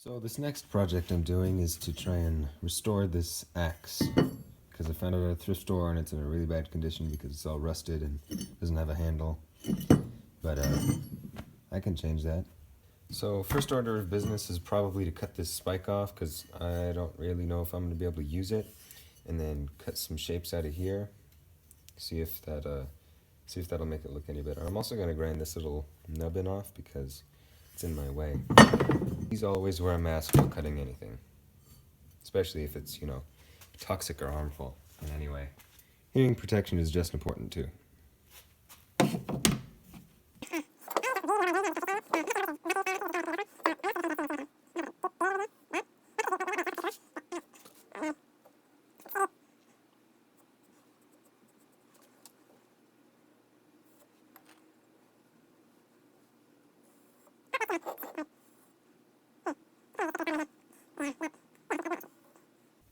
So this next project I'm doing is to try and restore this axe, because I found it at a thrift store and it's in a really bad condition because it's all rusted and doesn't have a handle. But I can change that. So first order of business is probably to cut this spike off, because I don't really know if I'm going to be able to use it, and then cut some shapes out of here. See if that'll make it look any better. I'm also going to grind this little nubbin off because it's in my way. Please always wear a mask while cutting anything, especially if it's, toxic or harmful in any way. Hearing protection is just important too.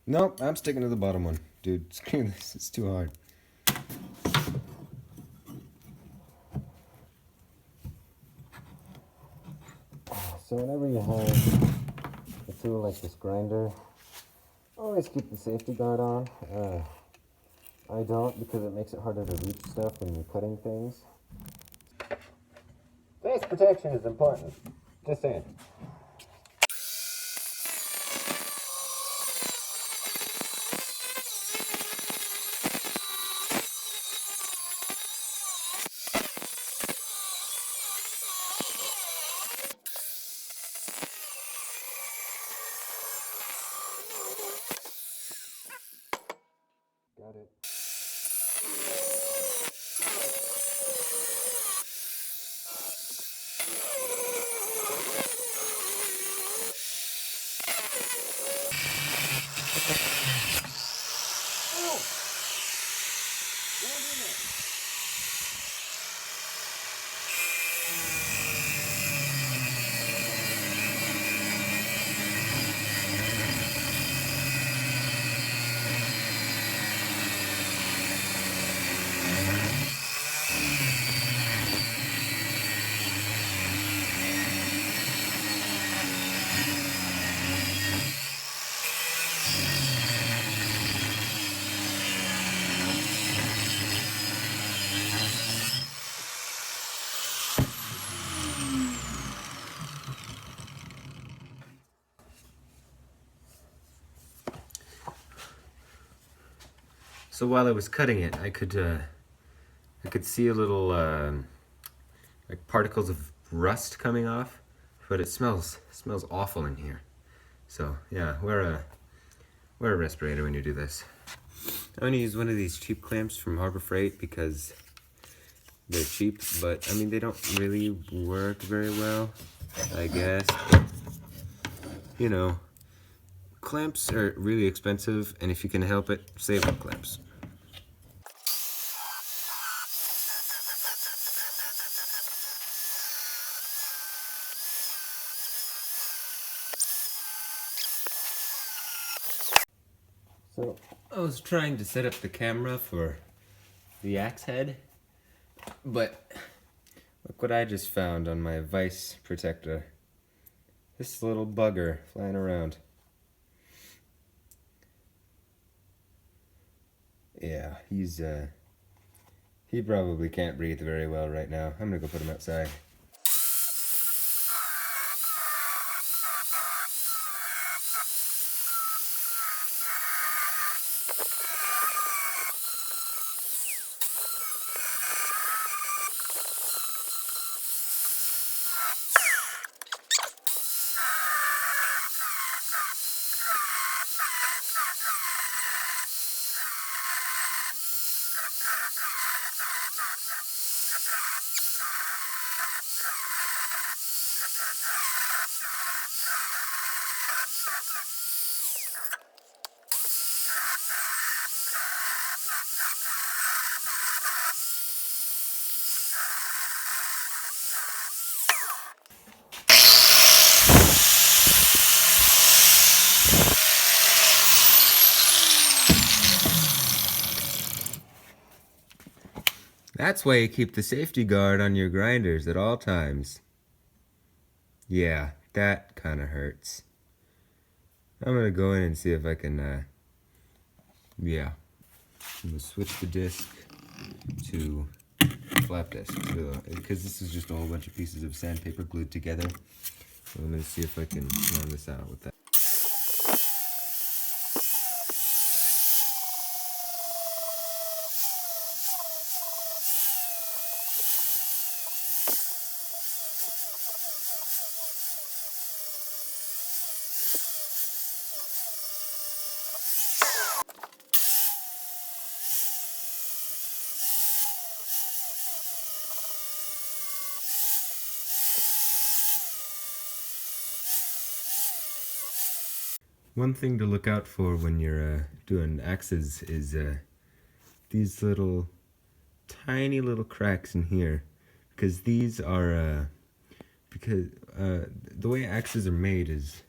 Nope, I'm sticking to the bottom one. Dude, screw this, it's too hard. So whenever you have a tool like this grinder, always keep the safety guard on. I don't, because it makes it harder to reach stuff when you're cutting things. Face protection is important, just saying. Got it. So while I was cutting it, I could see a little like particles of rust coming off, but it smells awful in here. So yeah, wear a respirator when you do this. I'm gonna use one of these cheap clamps from Harbor Freight because they're cheap, but I mean they don't really work very well, I guess. But, clamps are really expensive, and if you can help it, save on clamps. So I was trying to set up the camera for the axe head, but look what I just found on my vise protector. This little bugger flying around. Yeah, he probably can't breathe very well right now. I'm gonna go put him outside. That's why you keep the safety guard on your grinders at all times. Yeah, that kind of hurts. I'm gonna go in and see if I can, yeah. I'm gonna switch the disc to flap disc, because this is just a whole bunch of pieces of sandpaper glued together. So I'm gonna see if I can round this out with that. One thing to look out for when you're doing axes is these little tiny little cracks in here, because these are the way axes are made is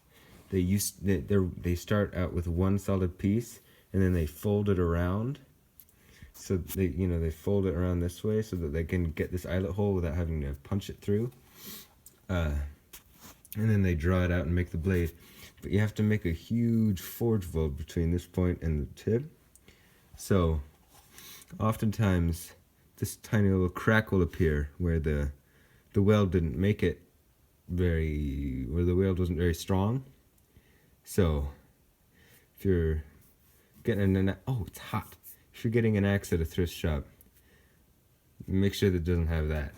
they start out with one solid piece and then they fold it around, so they fold it around this way so that they can get this eyelet hole without having to punch it through, and then they draw it out and make the blade. But you have to make a huge forge weld between this point and the tip. So oftentimes this tiny little crack will appear where the weld didn't make it where the weld wasn't very strong. So if you're getting oh, it's hot. If you're getting an axe at a thrift shop, make sure that it doesn't have that.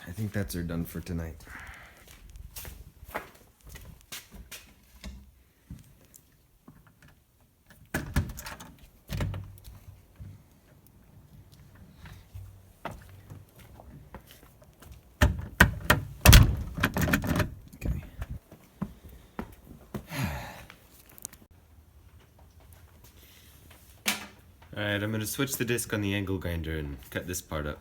I think that's her done for tonight. Okay. Alright, I'm going to switch the disc on the angle grinder and cut this part up.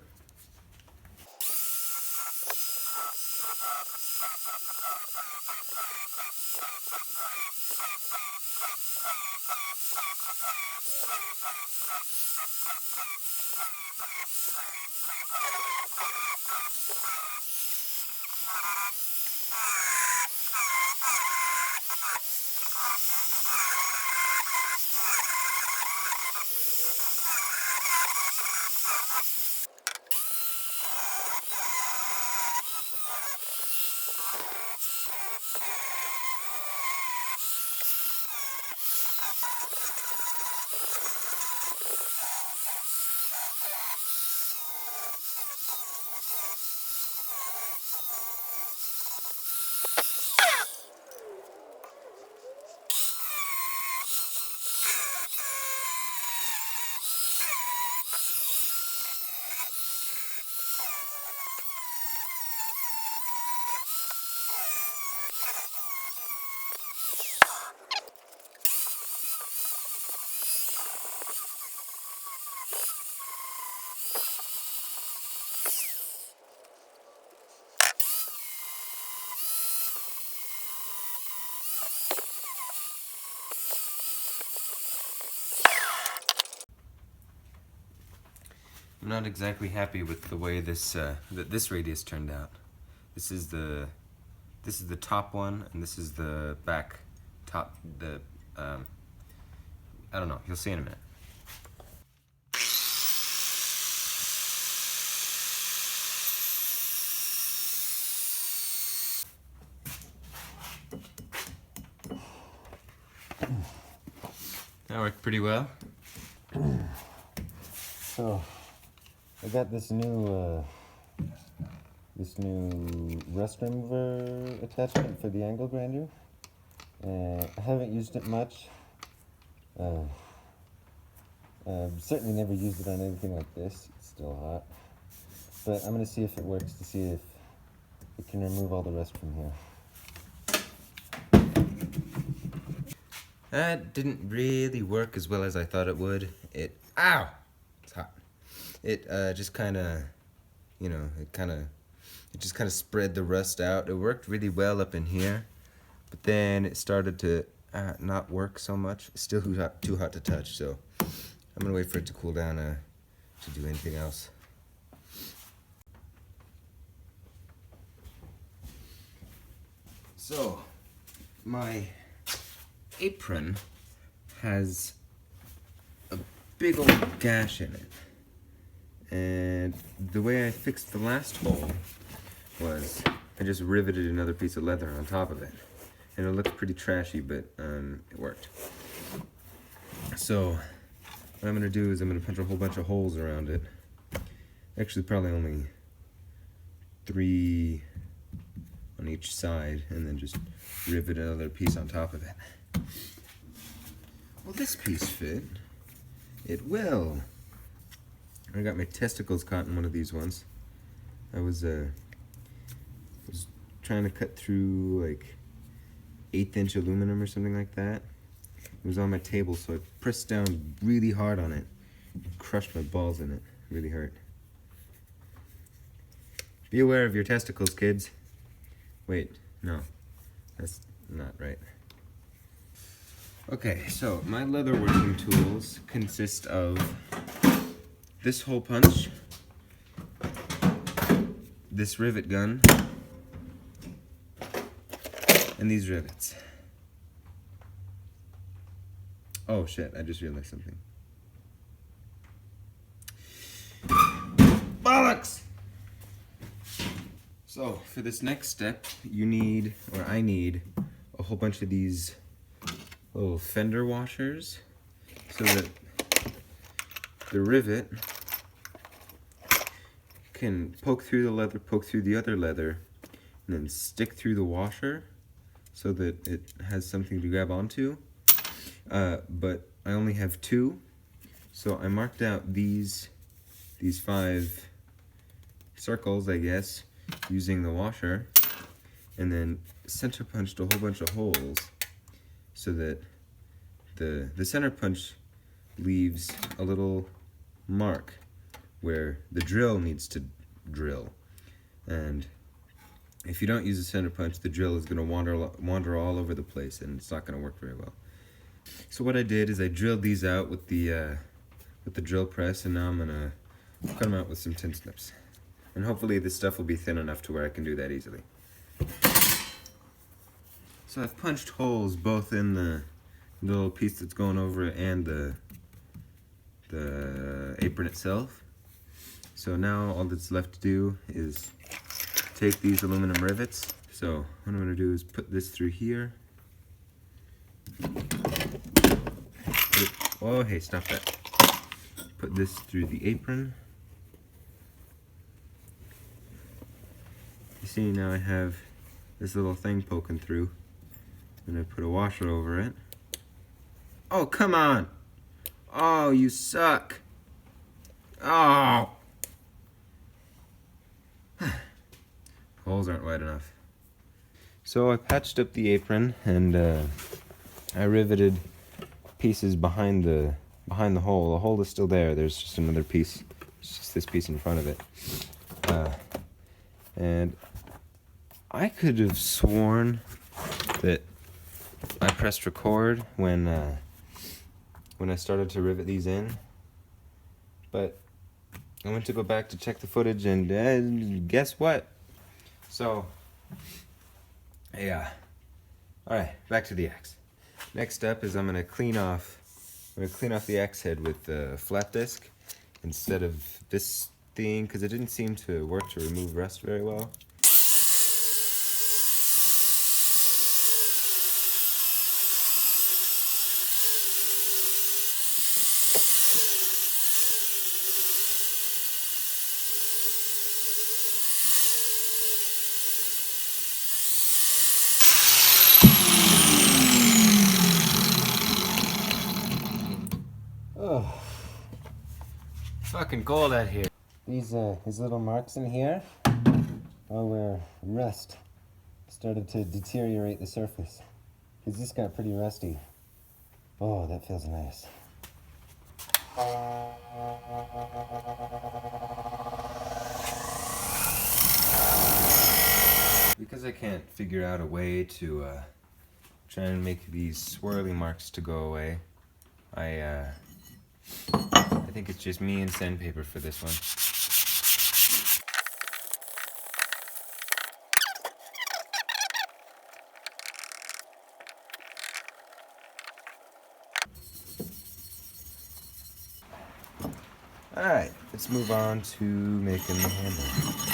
I'm not exactly happy with the way this this radius turned out. This is the top one, and this is the back top. I don't know. You'll see in a minute. That worked pretty well. So I got this new rust remover attachment for the angle grinder. I haven't used it much. I've certainly never used it on anything like this. It's still hot. But I'm going to see if it works, to see if it can remove all the rust from here. That didn't really work as well as I thought it would. Ow! It's hot. It just kind of, it just kind of spread the rust out. It worked really well up in here, but then it started to not work so much. It's still too hot to touch, so I'm gonna wait for it to cool down to do anything else. So, my apron has a big old gash in it. And the way I fixed the last hole was I just riveted another piece of leather on top of it. And it looks pretty trashy, but it worked. So what I'm gonna do is I'm gonna punch a whole bunch of holes around it. Actually, probably only 3 on each side, and then just rivet another piece on top of it. Will this piece fit? It will. I got my testicles caught in one of these ones. I was trying to cut through like 1/8 inch aluminum or something like that. It was on my table, so I pressed down really hard on it and crushed my balls in it. It really hurt. Be aware of your testicles, kids. Wait, no, that's not right. Okay, so my leather working tools consist of this hole punch, this rivet gun, and these rivets. Oh shit, I just realized something. Bollocks! So, for this next step, you need, or I need, a whole bunch of these little fender washers so that the rivet can poke through the leather, poke through the other leather, and then stick through the washer so that it has something to grab onto. But I only have 2, so I marked out these 5 circles, I guess, using the washer, and then center punched a whole bunch of holes so that the center punch leaves a little mark where the drill needs to drill. And if you don't use a center punch, the drill is going to wander all over the place, and it's not going to work very well. So what I did is I drilled these out with the drill press, and now I'm going to cut them out with some tin snips. And hopefully this stuff will be thin enough to where I can do that easily. So I've punched holes both in the little piece that's going over it and the apron itself. So now all that's left to do is take these aluminum rivets. So what I'm going to do is put this through here. Oh, hey, stop that. Put this through the apron. You see, now I have this little thing poking through, and I put a washer over it. Oh, come on! Oh, you suck! Oh! Holes aren't wide enough. So I patched up the apron, and I riveted pieces behind the hole. The hole is still there. There's just another piece. It's just this piece in front of it. And I could have sworn that I pressed record when I started to rivet these in, but I went to go back to check the footage, and guess what? So, yeah. Alright, back to the axe. Next step is I'm going to clean off the axe head with the flat disc instead of this thing, because it didn't seem to work to remove rust very well. Oh, Fucking cold out here. these little marks in here are where rust started to deteriorate the surface, because this got pretty rusty. Oh, that feels nice. Because I can't figure out a way to try and make these swirly marks to go away, I think it's just me and sandpaper for this one. Alright, let's move on to making the handle.